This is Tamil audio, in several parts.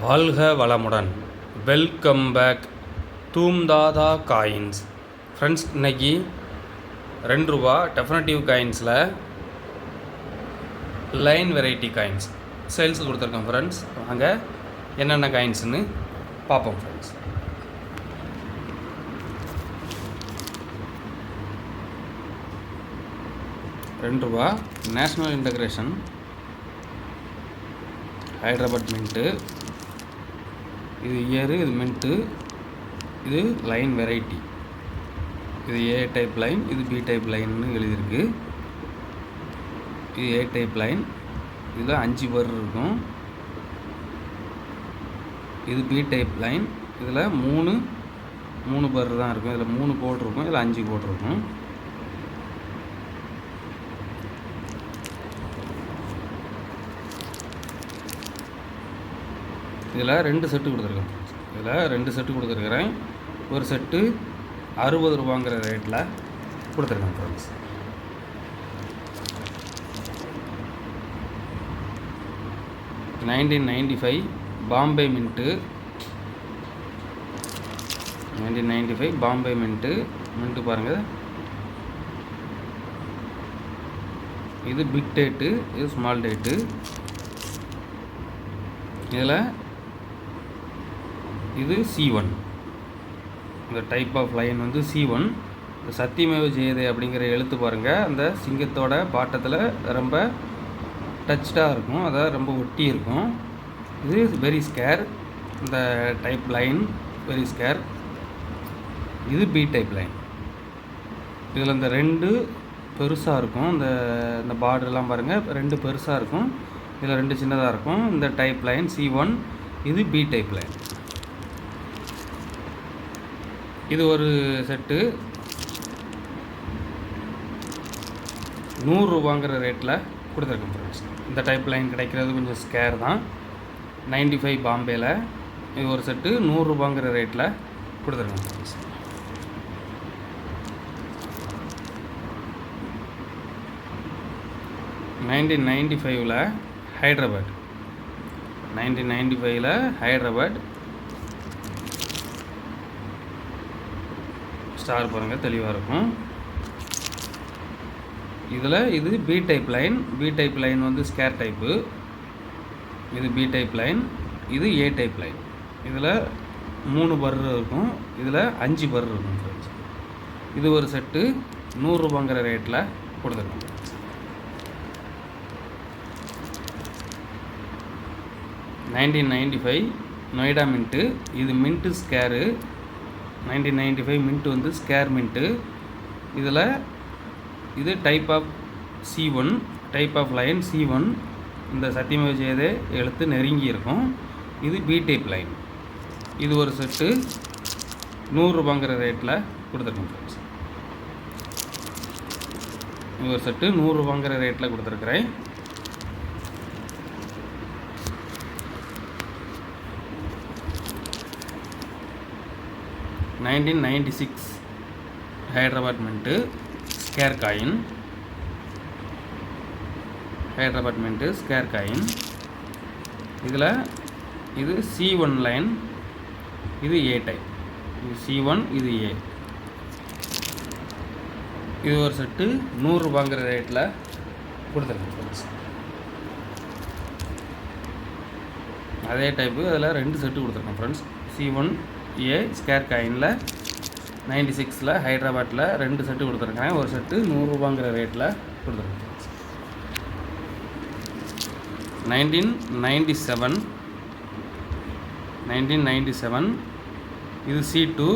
வாழ்க வளமுடன். வெல்கம் பேக் தூம்தாதா காயின்ஸ். ஃப்ரெண்ட்ஸ், இன்றைக்கி ₹2 டெஃபினட்டிவ் காயின்ஸில் லைன் வெரைட்டி காயின்ஸ் சேல்ஸுக்கு கொடுத்துருக்கோம். ஃப்ரெண்ட்ஸ், வாங்க என்னென்ன காயின்ஸ்னு பார்ப்போம். Friends, ₹2 national integration Hyderabad mint. இது இயரு, இது மின்ட்டு, இது லைன் வெரைட்டி. இது ஏ டைப் லைன், இது பி டைப் லைன்னு எழுதியிருக்கு. இது ஏ டைப் லைன், இதில் 5 பர் இருக்கும். இது பி டைப் லைன், இதில் மூணு பர் தான் இருக்கும். இதில் 3 கோட் இருக்கும், இதில் 5 கோட் இருக்கும். இதில் 2 செட்டு கொடுத்துருக்கேன். இதில் 2 செட்டு கொடுத்துருக்குறேன். ஒரு செட்டு ₹60 ரேட்டில் கொடுத்துருக்கேன். Friends, $1995 Bombay mint. 1995 Bombay mint பாருங்கள். இது பிக் டேட்டு, இது ஸ்மால் டேட்டு. இதில் இது C1. இந்த டைப் ஆஃப் லைன் வந்து C1. சத்தியமேவ ஜெயதே அப்படிங்கிற எழுத்து பாருங்கள், அந்த சிங்கத்தோட பாட்டத்தில் ரொம்ப டச்டாக இருக்கும், அதாவது ரொம்ப ஒட்டி இருக்கும். இது வெரி ஸ்கேர். இந்த டைப் லைன் வெரி ஸ்கேர். இது பி டைப் லைன். இதில் இந்த 2 பெருசாக இருக்கும். இந்த பார்டர்லாம் பாருங்கள், 2 பெருசாக இருக்கும், இதில் 2 சின்னதாக இருக்கும். இந்த டைப் லைன் C1. இது பி டைப் லைன். இது ஒரு செட்டு ₹100 ரேட்டில் கொடுத்துருக்கேன். ஃப்ரெண்ட்ஸ், இந்த டைப் லைன் கிடைக்கிறது கொஞ்சம் ஸ்கேர் தான். 95 பாம்பேயில் இது ஒரு செட்டு ₹100 ரேட்டில் கொடுத்துருக்கேன். ஃப்ரெண்ட்ஸ், $1995 ஹைதராபாத். 1995 ஹைதராபாத். ஸ்டார் பாருங்கள், தெளிவாக இருக்கும். இதில் இது B type line. B type line வந்து ஸ்கேர் டைப்பு. இது பி டைப் லைன், இது ஏ டைப் லைன். இதில் 3 பர் இருக்கும், இதில் 5 பர் இருக்கும். ஃப்ரெண்ட்ஸ், இது ஒரு செட்டு ₹100 ரேட்டில் கொடுத்துருக்கோம். $1995 நொய்டா மின்ட்டு. இது மின்ட்டு ஸ்கேரு. 1995 மின்ட்டு வந்து ஸ்கேர் மின்ட்டு. இதில் இது type of C1, type of line C1. இந்த சத்தியமேவ ஜெயதே எழுத்து நெருங்கி இருக்கும். இது பி டைப் லைன். இது ஒரு செட்டு ₹100 ரேட்டில் கொடுத்துருக்கோம். ஃப்ரெண்ட்ஸ், இது ஒரு செட்டு ₹100 ரேட்டில் கொடுத்துருக்குறேன். $1996 Hyderabad mint square coin. Hyderabad mint square coin. இதில் இது C1 லைன், இது ஏ டைப். இது C1, இது ஏ. இது ஒரு செட்டு ₹100 ரேட்டில் கொடுத்துருக்கேன். ஃப்ரெண்ட்ஸ், அதே டைப்பு அதில் 2 செட்டு கொடுத்துருக்கேன். ஃப்ரெண்ட்ஸ், C1 ஏ ஸ்கேர் காயினில் 96 ஹைதராபாத்தில் 2 செட்டு கொடுத்துருக்கேன். ஒரு செட்டு ₹100 ரேட்டில் கொடுத்துருக்கேன். 1997 இது C2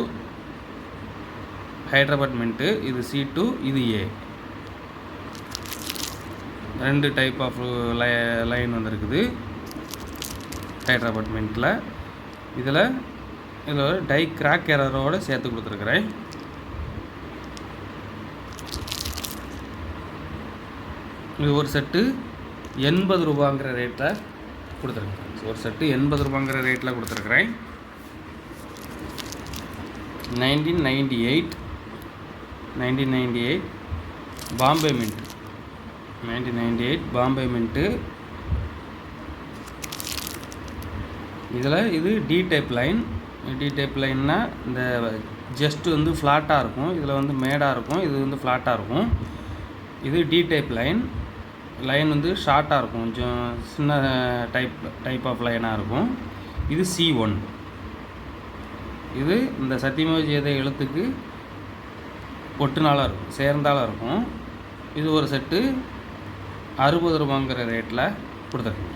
ஹைதராபாத் மின்ட்டு. இது C2, இது ஏ. 2 டைப் ஆஃப் லைன் வந்துருக்குது ஹைதராபாத் மின்ட்டில். இதில் ஒரு டை கிராக் எரரோடு சேர்த்து கொடுத்துருக்குறேன். இது ஒரு செட்டு ₹80 ரேட்டில் கொடுத்துருக்குறேன். ஒரு செட்டு ₹80 ரேட்டில் கொடுத்துருக்குறேன். 1998 பாம்பே மின்ட். 1998 பாம்பே மின்ட்டு. இதில் இது D type line. D type லைன்னா இந்த ஜஸ்ட் வந்து ஃப்ளாட்டாக இருக்கும், இதில் வந்து மேடாக இருக்கும், இது வந்து ஃப்ளாட்டாக இருக்கும். இது டி டைப் லைன். லைன் வந்து ஷார்ட்டாக இருக்கும், கொஞ்சம் சின்ன டைப் ஆஃப் லைனாக இருக்கும். இது C1. இது இந்த சத்தியமேவ ஜெயதே எழுத்துக்கு ஒட்டுனாலாக இருக்கும், சேர்ந்தாலாக இருக்கும். இது ஒரு செட்டு 60 ரூபாங்கிற ரேட்டில் கொடுத்துருக்கோம்.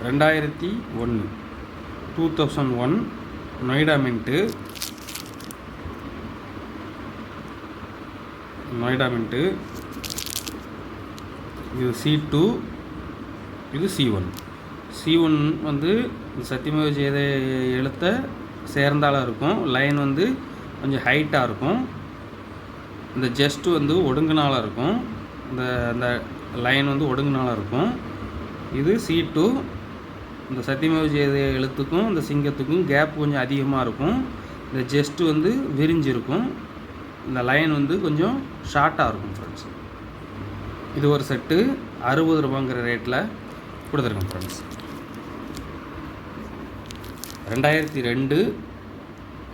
$2001 2001 நொய்டா மின்ட்டு. இது C2, இது C1. C1 வந்து சத்தியமேவ ஜெயதே எழுத்தை சேர்ந்தாலாக இருக்கும், லைன் வந்து கொஞ்சம் ஹைட்டாக இருக்கும், இந்த ஜஸ்ட்டு வந்து ஒடுங்குனாலாக இருக்கும், அந்த லைன் வந்து ஒடுங்குனாலாக இருக்கும். இது C2. இந்த சத்தியமேவ ஜெயதே எழுத்துக்கும் இந்த சிங்கத்துக்கும் கேப் கொஞ்சம் அதிகமாக இருக்கும், இந்த ஜஸ்ட்டு வந்து விரிஞ்சிருக்கும், இந்த லைன் வந்து கொஞ்சம் ஷார்ட்டாக இருக்கும் ஃப்ரெண்ட்ஸ். இது ஒரு செட்டு 60 ரூபாங்கிற ரேட்டில் கொடுத்துருக்கோம் ஃப்ரெண்ட்ஸ். 2002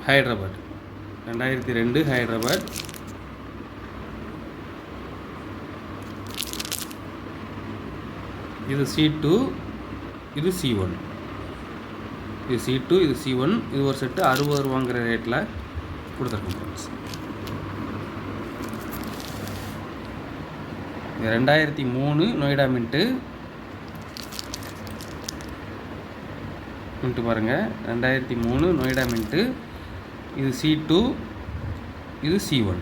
ஹைதராபாத். 2002 ஹைதராபாத். இது C2, இது C1. இது C2, இது C1. இது ஒரு செட்டு 60 ரூபாங்கிற ரேட்டில் கொடுத்துருக்கோம் ஃப்ரெண்ட்ஸ். 2003 நொய்டா மின்ட்டு பாருங்கள். 2003 நொய்டா மின்ட்டு. இது C2, இது C1.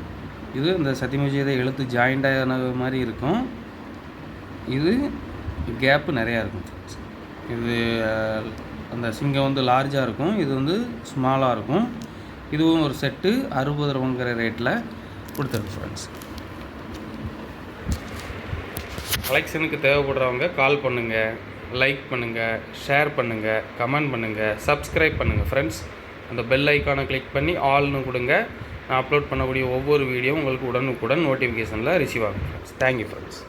இது இந்த சத்தியமேவ ஜெயதே எழுத்து ஜாயிண்டான மாதிரி இருக்கும், இது கேப்பு நிறையா இருக்கும் ஃப்ரெண்ட்ஸ். இது அந்த சிங்கம் வந்து லார்ஜாக இருக்கும், இது வந்து ஸ்மாலாக இருக்கும். இதுவும் ஒரு செட்டு 60 ரூபாங்கிற ரேட்டில் கொடுத்துருக்கு ஃப்ரெண்ட்ஸ். கலெக்ஷனுக்கு தேவைப்படுறவங்க கால் பண்ணுங்கள், லைக் பண்ணுங்கள், ஷேர் பண்ணுங்கள், கமெண்ட் பண்ணுங்கள், சப்ஸ்கிரைப் பண்ணுங்கள் ஃப்ரெண்ட்ஸ். அந்த பெல் ஐக்கானை கிளிக் பண்ணி ஆல்னு கொடுங்க. நான் அப்லோட் பண்ணக்கூடிய ஒவ்வொரு வீடியோவும் உங்களுக்கு உடனுக்குடன் நோட்டிஃபிகேஷனில் ரிசீவ் ஆகும் ஃப்ரெண்ட்ஸ். Thank you friends.